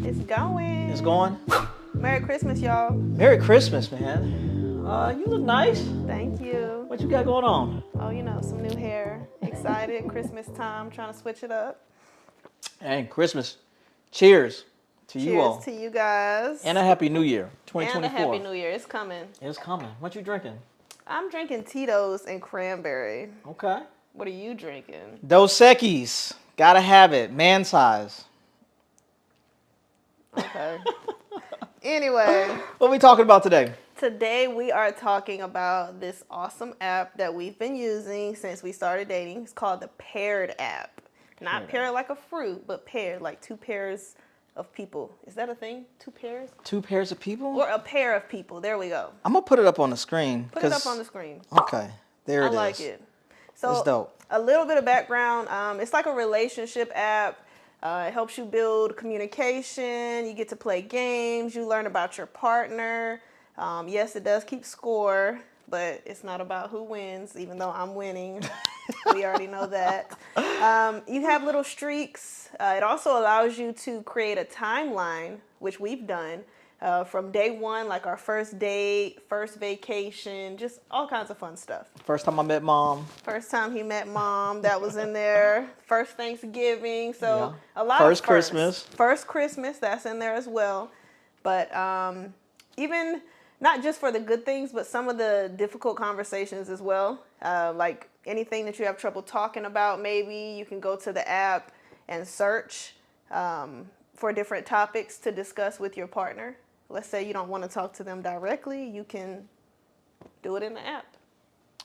It's going. It's going. Merry Christmas, y'all. Merry Christmas, man. You look nice. Thank you. What you got going on? Oh, some new hair. Excited. Christmas time. Trying to switch it up. And Christmas. Cheers to you all. Cheers to you guys. And a Happy New Year, And 2024. a Happy New Year. It's coming. It's coming. What you drinking? I'm drinking Tito's and cranberry. Okay. What are you drinking? Dos Equis. Gotta have it. Man size. Okay. Anyway. What are we talking about today? Today we are talking about this awesome app that we've been using since we started dating. It's called the Paired app. Not paired like a fruit, but paired like two pairs of people. Is that a thing? Two pairs? Two pairs of people? Or a pair of people. There we go. I'm gonna put it up on the screen. Put it up on the screen. Okay. There it is. I like it. So it's dope. A little bit of background. It's like a relationship app. It helps you build communication. You get to play games. You learn about your partner. Yes, it does keep score, but it's not about who wins, even though I'm winning. We already know that. You have little streaks. It also allows you to create a timeline, which we've done, from day one, like our first date, first vacation, just all kinds of fun stuff. First time I met mom. First time he met mom, that was in there. First Thanksgiving, so Yeah. a lot First of Christmas. First Christmas, that's in there as well. But even not just for the good things, but some of the difficult conversations as well. Like anything that you have trouble talking about, maybe you can go to the app and search for different topics to discuss with your partner. Let's say you don't want to talk to them directly, you can do it in the app.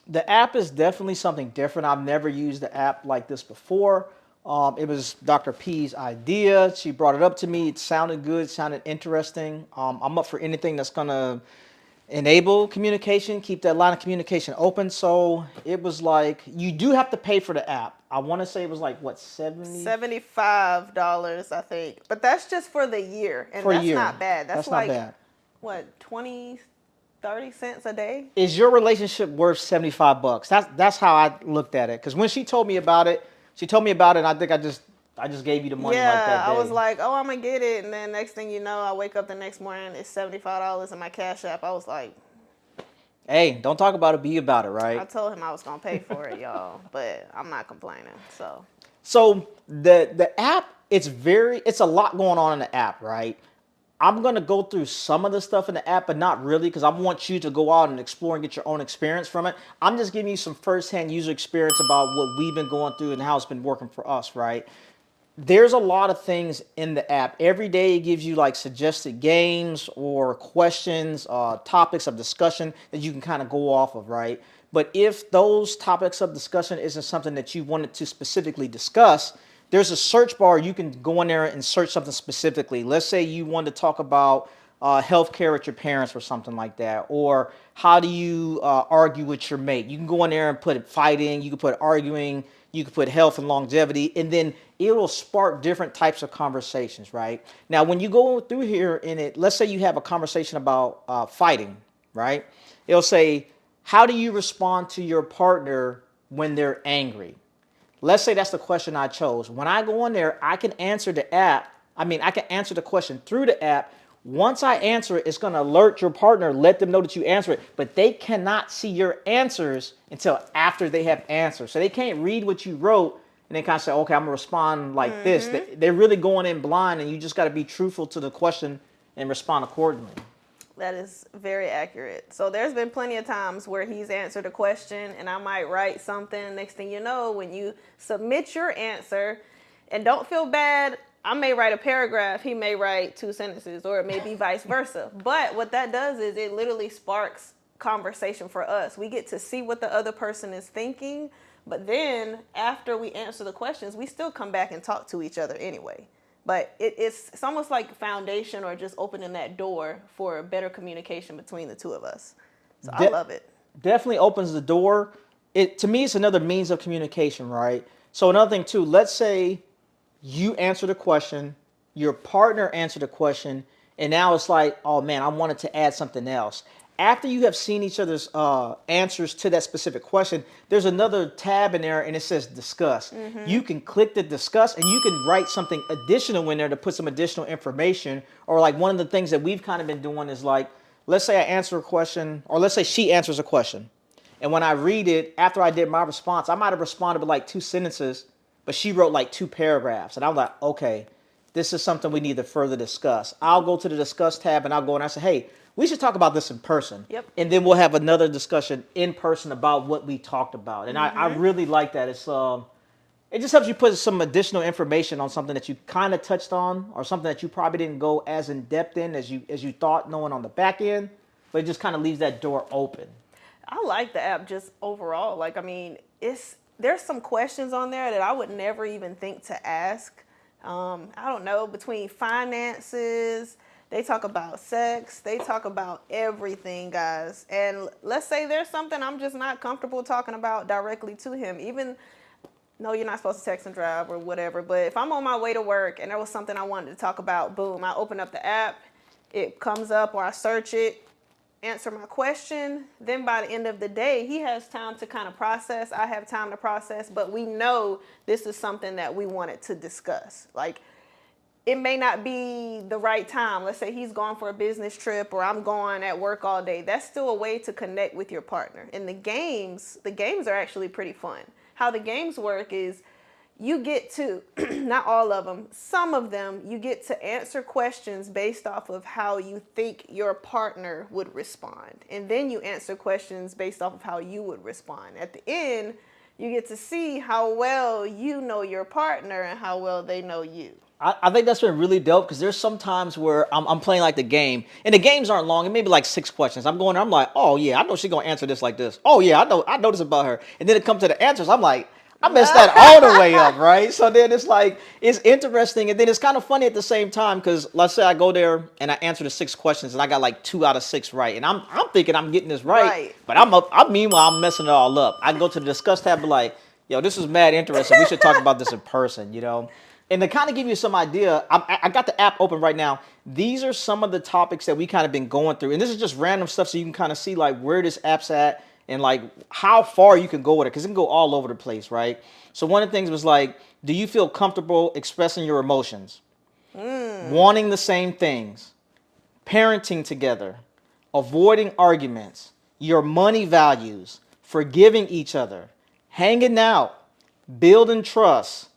The app is definitely something different. I've never used the app like this before. It was Dr. P's idea. She brought it up to me. It sounded good, sounded interesting. I'm up for anything that's going to enable communication, keep that line of communication open. So it was like, you do have to pay for the app. I want to say it was like, what, $75, I think. But that's just for the year. And that's not bad. That's like, not bad. What, 20, 30 cents a day? Is your relationship worth $75? That's how I looked at it. Because when she told me about it, and I think I just gave you the money like that day. I was like, oh, I'm going to get it. And then next thing you know, I wake up the next morning, it's $75 in my Cash App. I was like, hey, don't talk about it, be about it, right? I told him I was going to pay for it, y'all. But I'm not complaining, so. So the app, it's a lot going on in the app, right? I'm going to go through some of the stuff in the app, but not really, because I want you to go out and explore and get your own experience from it. I'm just giving you some firsthand user experience about what we've been going through and how it's been working for us, right? There's a lot of things in the app. Every day it gives you like suggested games or questions, topics of discussion that you can kind of go off of, right? But if those topics of discussion isn't something that you wanted to specifically discuss, there's a search bar. You can go in there and search something specifically. Let's say you wanted to talk about healthcare with your parents or something like that, or how do you argue with your mate? You can go in there and put fighting, you can put arguing, you can put health and longevity, and then it will spark different types of conversations, right? Now, when you go through here in it, let's say you have a conversation about fighting, right? It'll say, how do you respond to your partner when they're angry? Let's say that's the question I chose. When I go in there, I can answer the question through the app. Once I answer it, it's going to alert your partner, let them know that you answer it, but they cannot see your answers until after they have answered. So they can't read what you wrote and then kind of say, okay, I'm going to respond like this. They're really going in blind, and you just got to be truthful to the question and respond accordingly. That is very accurate. So there's been plenty of times where he's answered a question and I might write something. Next thing you know, when you submit your answer, and don't feel bad, I may write a paragraph, he may write 2 sentences, or it may be vice versa. But what that does is it literally sparks conversation for us. We get to see what the other person is thinking, but then after we answer the questions, we still come back and talk to each other anyway. But it's almost like foundation, or just opening that door for better communication between the two of us. So I love it. Definitely opens the door. To me, it's another means of communication, right? So another thing too, let's say you answered a question, your partner answered a question, and now it's like, oh man, I wanted to add something else. after you have seen each other's answers to that specific question, there's another tab in there and it says discuss. You can click the discuss and you can write something additional in there to put some additional information. Or like one of the things that we've kind of been doing is like, let's say I answer a question, or let's say she answers a question. And when I read it, after I did my response, I might have responded with like 2 sentences, but she wrote like 2 paragraphs. And I'm like, okay, this is something we need to further discuss. I'll go to the discuss tab and I'll go and I say, hey, we should talk about this in person. Yep. And then we'll have another discussion in person about what we talked about. And I really like that. It just helps you put some additional information on something that you kind of touched on, or something that you probably didn't go as in depth in as you thought, knowing on the back end. But it just kind of leaves that door open. I like the app just overall. Like, I mean, there's some questions on there that I would never even think to ask. I don't know, between finances, they talk about sex, they talk about everything, guys. And let's say there's something I'm just not comfortable talking about directly to him. Even, no, you're not supposed to text and drive or whatever, but if I'm on my way to work and there was something I wanted to talk about, boom, I open up the app, it comes up, or I search it, answer my question. Then by the end of the day, he has time to kind of process. I have time to process, but we know this is something that we wanted to discuss. Like, it may not be the right time. Let's say he's gone for a business trip, or I'm gone at work all day. That's still a way to connect with your partner. And the games are actually pretty fun. How the games work is you get to, not all of them, some of them, you get to answer questions based off of how you think your partner would respond. And then you answer questions based off of how you would respond. At the end, you get to see how well you know your partner and how well they know you. I think that's been really dope, because there's some times where I'm playing like the game, and the games aren't long. It may be like 6 questions. I'm going there, I'm like, oh yeah, I know she's gonna answer this like this. Oh yeah, I know this about her. And then it comes to the answers. I'm like, I messed that all the way up, right? So then it's like, it's interesting, and then it's kind of funny at the same time, because let's say I go there and I answer the 6 questions and I got like 2 out of 6 right, and I'm thinking I'm getting this right. But meanwhile I'm messing it all up. I go to the discuss tab, be like, yo, this is mad interesting. We should talk about this in person, you know. And to kind of give you some idea, I got the app open right now. These are some of the topics that we kind of been going through. And this is just random stuff, so you can kind of see like where this app's at and like how far you can go with it, because it can go all over the place, right? So one of the things was like, do you feel comfortable expressing your emotions? Wanting the same things, parenting together, avoiding arguments, your money values, forgiving each other, hanging out, building trust.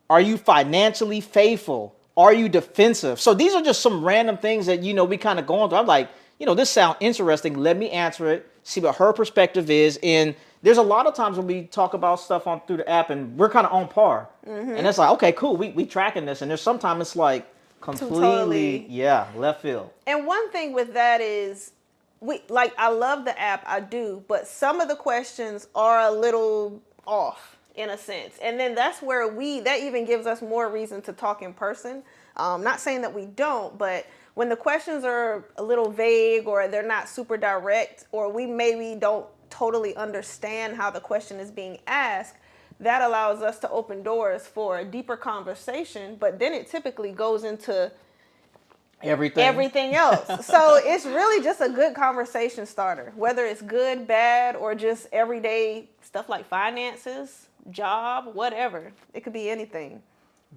Are you financially faithful? Are you defensive? So these are just some random things that, we kind of going through. I'm like, this sounds interesting. Let me answer it, see what her perspective is. And there's a lot of times when we talk about stuff through the app and we're kind of on par. And it's like, okay, cool. We tracking this. And there's sometimes it's like completely, left field. And one thing with that is, I love the app, I do, but some of the questions are a little off, in a sense. And then that's where that even gives us more reason to talk in person. Not saying that we don't, but when the questions are a little vague, or they're not super direct, or we maybe don't totally understand how the question is being asked, that allows us to open doors for a deeper conversation, but then it typically goes into everything else. So it's really just a good conversation starter, whether it's good, bad, or just everyday stuff like finances, job, whatever. It could be anything.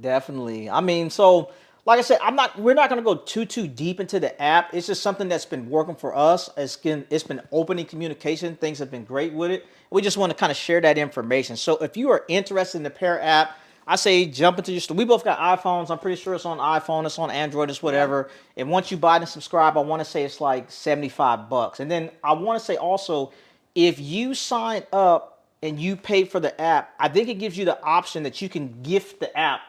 Definitely. I mean, so like I said, we're not going to go too deep into the app. It's just something that's been working for us. It's been opening communication. Things have been great with it. We just want to kind of share that information. So if you are interested in the Pair app, I say jump into your store. We both got iPhones. I'm pretty sure it's on iPhone, it's on Android, it's whatever. Yeah. And once you buy and subscribe, I want to say it's like $75. And then I want to say also, if you sign up and you pay for the app, I think it gives you the option that you can gift the app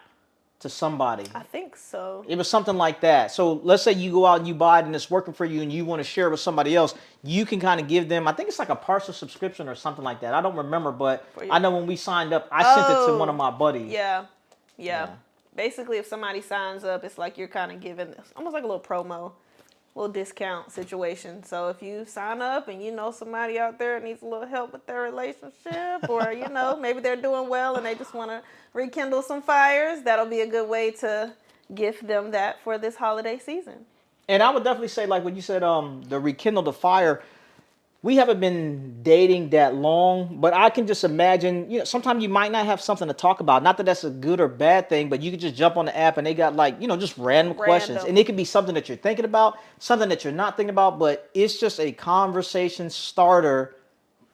to somebody. I think so. It was something like that. So let's say you go out and you buy it and it's working for you and you want to share it with somebody else, you can kind of give them, I think it's like a partial subscription or something like that. I don't remember, but I know when we signed up, I sent it to one of my buddies. Yeah. Basically, if somebody signs up, it's like you're kind of giving almost like a little promo, little discount situation. So if you sign up and you know somebody out there needs a little help with their relationship, or maybe they're doing well and they just want to rekindle some fires, that'll be a good way to gift them that for this holiday season. And I would definitely say, like what you said, the rekindle the fire. We haven't been dating that long, but I can just imagine, sometimes you might not have something to talk about. Not that that's a good or bad thing, but you could just jump on the app and they got like, just random questions. And Random. it could be something that you're thinking about, something that you're not thinking about, but it's just a conversation starter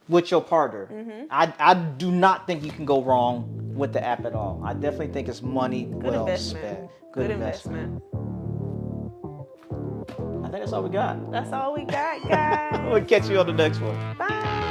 with your partner. I do not think you can go wrong with the app at all. I definitely think it's money Good well investment. spent. Good investment. I think that's all we got. That's all we got, guys. We'll catch you on the next one. Bye.